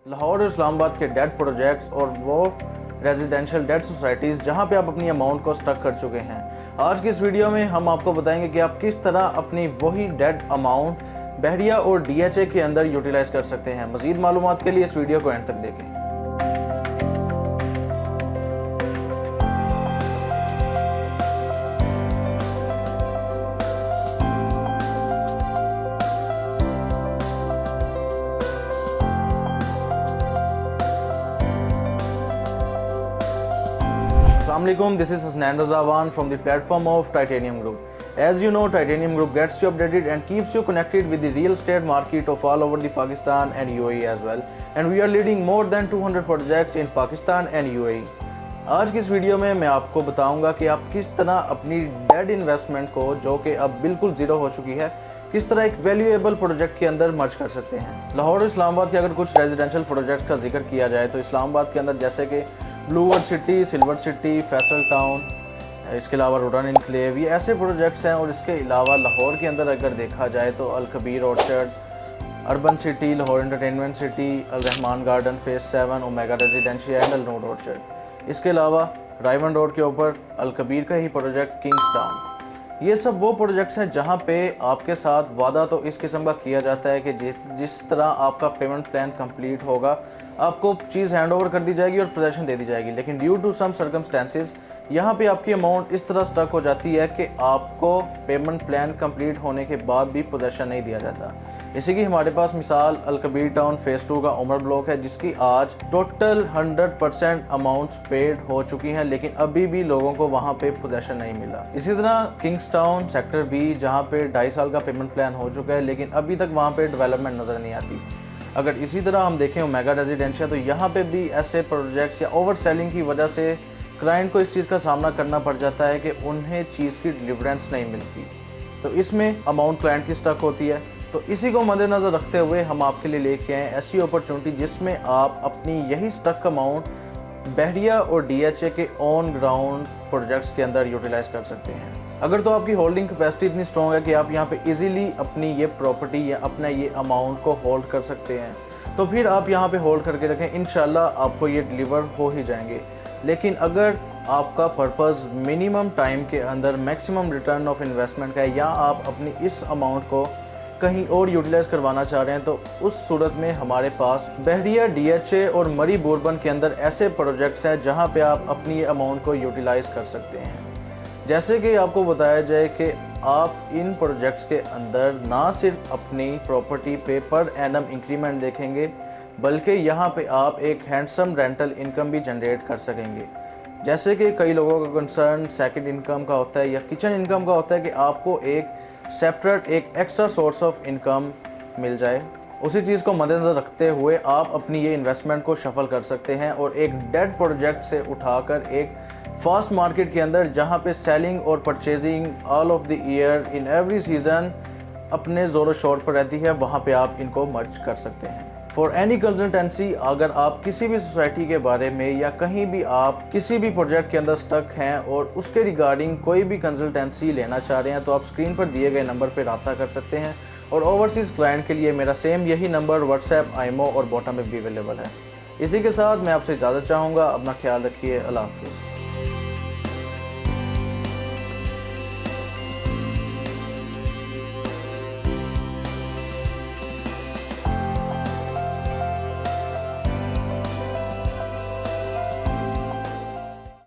लाहौर और इस्लामाबाद के date projects और वो रेजिडेंशियल डेट सोसाइटीज़ जहां पे आप अपनी अमाउंट को स्टक कर चुके हैं। आज की इस वीडियो में हम आपको बताएंगे कि आप किस तरह अपनी वही डेट अमाउंट बहरिया और डीएचए के अंदर यूटिलाइज कर सकते हैं। मज़ीद मालूमात के लिए इस वीडियो को एंड तक देखें। Assalamualaikum, this is Hasnain Razawan from the platform of Titanium Group. As you know, Titanium Group gets you updated and keeps you connected with the real estate market of all over the Pakistan and UAE as well. And we are leading more than 200 projects in Pakistan and UAE. आज की इस video में मैं आपको बताऊंगा कि आप किस तरह अपनी डेड इन्वेस्टमेंट को, जो कि अब बिल्कुल ज़ीरो हो चुकी है, किस तरह एक वैल्यूएबल प्रोजेक्ट के अंदर मर्ज कर सकते हैं। लाहौर और इस्लामाबाद के अगर कुछ रेजिडेंशियल प्रोजेक्ट्स का जिक्र किया जाए तो इस्लामाबाद के अंदर जैसे कि blue world city, silver city, Faisal town, इसके अलावा रोडन इनक्लेव, ये ऐसे प्रोजेक्ट्स हैं। और इसके अलावा लाहौर के अंदर अगर देखा जाए तो Al Kabir orchard, urban city, Lahore entertainment city, Al Rahman garden phase 7, omega residential and Al Noor orchard. इसके अलावा रायवन रोड के ऊपर अल कबीर का ही प्रोजेक्ट किंग्स टाउन। ये सब वो प्रोजेक्ट्स हैं जहाँ पे आपके साथ वादा तो इस किस्म का किया जाता है कि जिस तरह आपका पेमेंट प्लान कंप्लीट होगा आपको चीज़ हैंड ओवर कर दी जाएगी और पोजेशन दे दी जाएगी। लेकिन ड्यू टू सम सर्कमस्टेंसेस यहाँ पे आपकी अमाउंट इस तरह स्टक हो जाती है कि आपको पेमेंट प्लान कंप्लीट होने के बाद भी पोजेशन नहीं दिया जाता। इसी की हमारे पास मिसाल अल कबीर टाउन फेज़ 2 का उमर ब्लॉक है, जिसकी आज टोटल 100% अमाउंट्स पेड हो चुकी हैं, लेकिन अभी भी लोगों को वहाँ पे पोजेशन नहीं मिला। इसी तरह किंग्स टाउन सेक्टर बी, जहाँ पे 2.5 साल का पेमेंट प्लान हो चुका है, लेकिन अभी तक वहाँ पे डेवलपमेंट नज़र नहीं आती। अगर इसी तरह हम देखें ओमेगा रेजिडेंशियल, तो यहाँ पे भी ऐसे प्रोजेक्ट्स या ओवर सेलिंग की वजह से क्लाइंट को इस चीज़ का सामना करना पड़ जाता है कि उन्हें चीज़ की डिलीवरेंस नहीं मिलती, तो इसमें अमाउंट क्लाइंट की स्टक होती है। तो इसी को मद्देनज़र रखते हुए हम आपके लिए लेके आए ऐसी अपॉर्चुनिटी जिसमें आप अपनी यही स्टक अमाउंट बहरिया और डीएचए के ऑन ग्राउंड प्रोजेक्ट्स के अंदर यूटिलाइज कर सकते हैं। अगर तो आपकी होल्डिंग कैपेसिटी इतनी स्ट्रॉन्ग है कि आप यहाँ पे इजीली अपनी ये प्रॉपर्टी या अपना ये अमाउंट को होल्ड कर सकते हैं, तो फिर आप यहाँ पे होल्ड करके रखें, इंशाल्लाह आपको ये डिलीवर हो ही जाएंगे। लेकिन अगर आपका पर्पज़ मिनिमम टाइम के अंदर मैक्सिमम रिटर्न ऑफ इन्वेस्टमेंट का है, या आप अपनी इस अमाउंट को कहीं और यूटिलाइज करवाना चाह रहे हैं, तो उस सूरत में हमारे पास बहरिया, डीएचए और मरी बोरबन के अंदर ऐसे प्रोजेक्ट्स हैं जहां पे आप अपनी ये अमाउंट को यूटिलाइज कर सकते हैं। जैसे कि आपको बताया जाए कि आप इन प्रोजेक्ट्स के अंदर ना सिर्फ अपनी प्रॉपर्टी पे पर एनम इंक्रीमेंट देखेंगे, बल्कि यहाँ पे आप एक हैंडसम रेंटल इनकम भी जनरेट कर सकेंगे। जैसे कि कई लोगों का कंसर्न सेकंड इनकम का होता है या किचन इनकम का होता है कि आपको एक सेपरेट, एक एक्स्ट्रा सोर्स ऑफ इनकम मिल जाए। उसी चीज़ को मद्देनज़र रखते हुए आप अपनी ये इन्वेस्टमेंट को शफल कर सकते हैं और एक डेड प्रोजेक्ट से उठाकर एक फास्ट मार्केट के अंदर, जहाँ पे सेलिंग और purchasing all of the year in every season अपने ज़ोर शोर पर रहती है, वहाँ पे आप इनको मर्ज कर सकते हैं। फॉर एनी कंसल्टेंसी, अगर आप किसी भी सोसाइटी के बारे में या कहीं भी आप किसी भी प्रोजेक्ट के अंदर स्टक हैं और उसके रिगार्डिंग कोई भी कंसल्टेंसी लेना चाह रहे हैं, तो आप स्क्रीन पर दिए गए नंबर पर रब्ता कर सकते हैं। और ओवरसीज़ क्लाइंट के लिए मेरा सेम यही नंबर व्हाट्सएप, आईमो और बॉटम में भी अवेलेबल है। इसी के साथ मैं आपसे इजाज़त चाहूँगा। अपना ख्याल रखिए। अल्लाह हाफ़िज़।